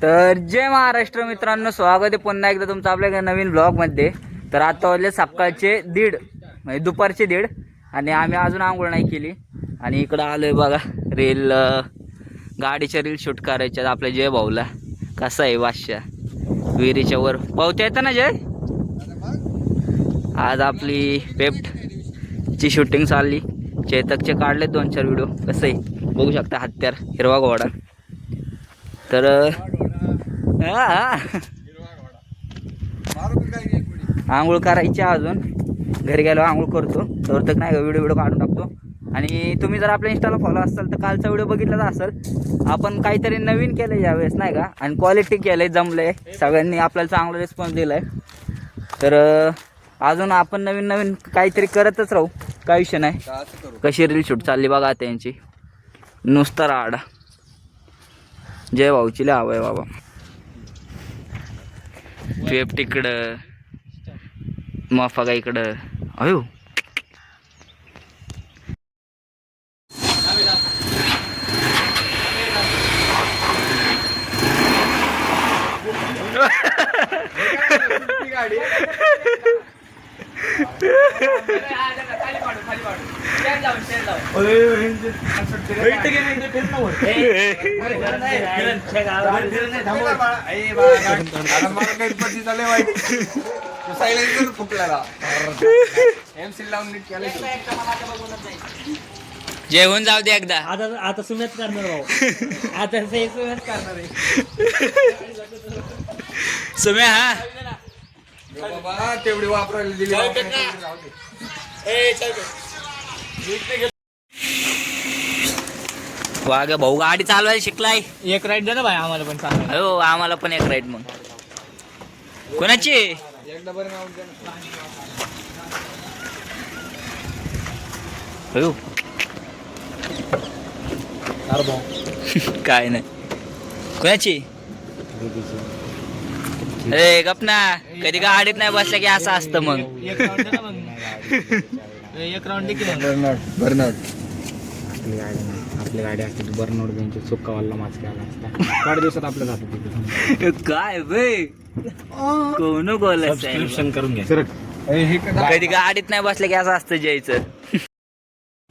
तर जय महाराष्ट्र मित्रांनो, स्वागत आहे पुन्हा एकदा तुमचं आपल्या नवीन ब्लॉगमध्ये. तर आता वाजले सकाळचे 1:30 म्हणजे दुपारचे 1:30 आणि आम्ही अजून आंघोळ नाही केली. आणि इकडं आलोय बघा रील गाडीच्या रील शूट करायच्या आपल्या जय भाऊला. कसा आहे बादशाह विहिरीच्या वर पावत्या येतं ना जय. आज आपली पेप्टची शूटिंग चालली. चेतकचे काढले 2-4 व्हिडिओ. कसं आहे बघू शकता, हत्यार हिरवा घोडा. तर आंघोळ करायची अजून, घरी गेलो आंघोळ करतो. तर तक नाही व्हिडिओ काढून टाकतो. आणि तुम्ही जर आपल्या इंस्टाला फॉलो असाल तर कालचा व्हिडिओ बघितलाच असेल. आपण काहीतरी नवीन केलं आहे यावेळेस नाही का, आणि क्वालिटी केलं आहे, जमलं आहे. सगळ्यांनी आपल्याला चांगला रिस्पॉन्स दिला आहे. तर अजून आपण नवीन नवीन काहीतरी करतच राहू, काय विषय नाही. कशी रील शूट चालली बघा त्यांची, नुसता राडा. जय भाऊची लय हवं आहे बाबा. पेप तिकडं, मफागा इकडं. अयो जेवण जाऊ दे एकदा. आता सुमेच करणार भाऊ. आता सुमेच करणार आहे. सुम्या हा बाबा तेवढी वापरायला दिली. वाघ भाऊ गाडी चालवायला शिकलाय. एक राईड दे ना भाई आम्हाला पण सांग. हो आम्हाला पण एक राईड. मग कोणाची एकदा बरं नाव द्या ना. हो काय नाही. कोणाची अरे गपना, कधी गाडीत नाही बसल्या की असं असतं. मग एक राऊंड दे ना मग. एक राऊंड दे की बर्नआउट आपली गाडी असते बर्नआउट बेंच चुक्का वाला माच केला असता. 8 दिवसात आपल्या जातात. काय भाई कोण बोलायचं सबस्क्रिप्शन करून घ्या. कधी गाडीत नाही बसल्या की असं असतं जायचं.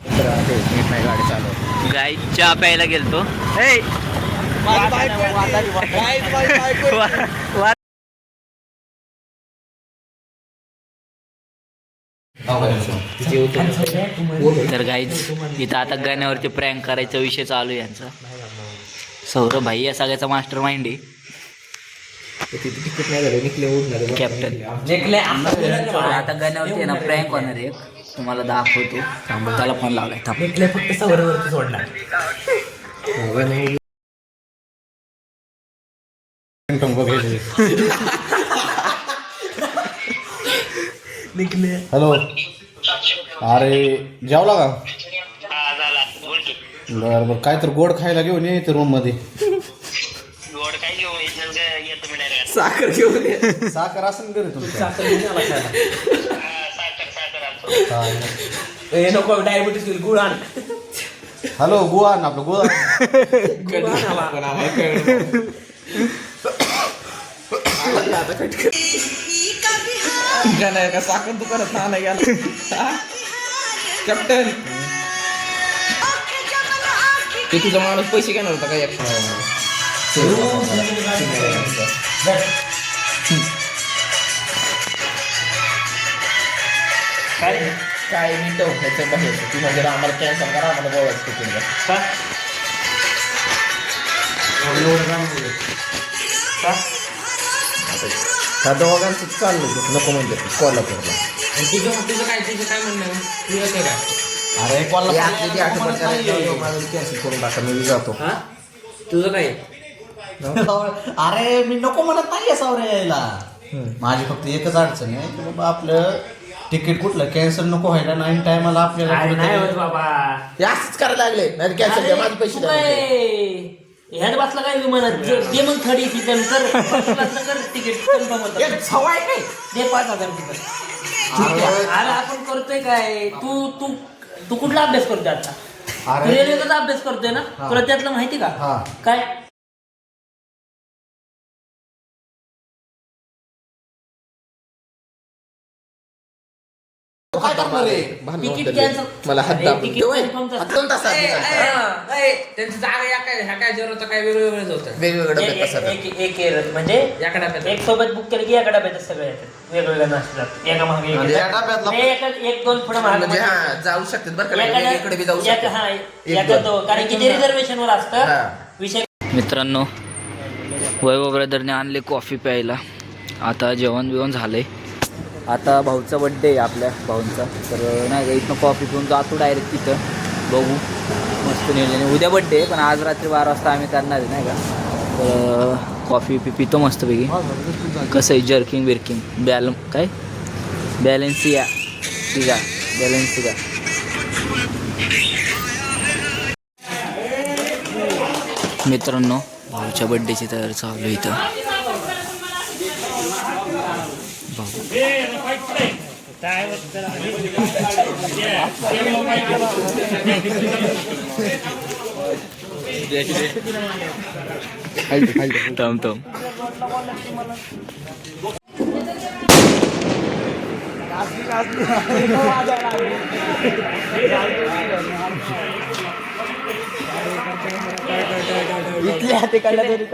गाडी चालव. गाई चहा प्यायला गेलतो. तर गाईज इथं आता गाण्यावरती प्रँक करायचा विषय चालू आहे यांचा. सौरभ भाई या सगळ्याचा मास्टर माइंड आहे. कॅप्टन आता गाण्यावरती आहे ना प्रँक होणार आहे. तुम्हाला दाखवतो. त्याला फोन लावलाय. फक्त सौरवरती सोडणार. हॅलो, अरे जेवला का? बर बर, काय तर गोड खायला घेऊन ये इथे रूम मध्ये. साखर घेऊन ये. साखर असेल घरी तुमच्या? नको डायबिटीस होईल. गुळ आण. हॅलो, गुळ आण आपलं गुळ. का साखर दुकानात ना नाही गेला कॅप्टन. ते तुझा माणूस पैसे घेणार होता काय? काय मी तो ह्याचं बाहेर ती म्हणजे आम्हाला कॅन्सल करा, आम्हाला बोलायचं तिकडे. ह्या दोघांचं चाललं नको म्हणजे कोल्हापूरला. तुझं काय म्हणणं तू येतं काय? अरे कोल्हापूर कॅन्सल करून टाका, मी जातो. तुझं काय? अरे मी नको म्हणत नाही सावरे यायला. माझी फक्त एकच अडचण आहे की बाबा आपलं तिकीट कुठलं कॅन्सल नको व्हायला. 9 टायमाला आपल्याला बाबा असंच करायला लागले. नाही कॅन्सल द्या, माझे पैसे द्या. ह्यात बसला काय म्हणत दे मग 30 सीझन कर तिकीट कन्फर्म सवाय काय दे 5,000 तिकीट. अरे आपण करतोय काय? तू तू तू कुठला अभ्यास करतोय आता? अरे. रेल्वेचा अभ्यास करतोय ना, हा. तुला त्यातलं माहिती का हा. काय? काय करणार रे? Ticket cancel. मला हात दाबून तिकीट कन्फर्मचं असतं. 2 तासात त्यांची जागा या काय ह्या काय जेवण होतं काय वेगवेगळंच होतं वेगवेगळं डब्यात असं एक एरत म्हणजे एका डब्यात एक सोबत बुक केलं की एका डब्यात सगळे येतात वेगवेगळ्या नाश्त्यात एका मागे आणि या डब्यातला एक दोन पुढे महाग म्हणजे हा जाऊ शकतात बरं का इकडे बी जाऊ शकतात कारण की ते रिझर्वेशन वर हा. असतं विषय. मित्रांनो, वैभव ब्रदरने आणले कॉफी प्यायला. आता जेवण बिवण झालंय. आता भाऊचा बड्डे आहे आपल्या भाऊंचा, तर नाही का इथनं कॉफी पिऊन जातो डायरेक्ट तिथं. बघू मस्त नियोजन. उद्या बड्डे आहे पण आज रात्री 12 वाजता आम्ही करणार आहे नाही का. तर कॉफी पितो मस्तपैकी. कसं आहे जर्किंग बिर्किंग काय बॅलेन्सिया मित्रांनो, भाऊच्या बड्डेची तयारी चालू आहे इथं. टम इथल्या ते काढला तरी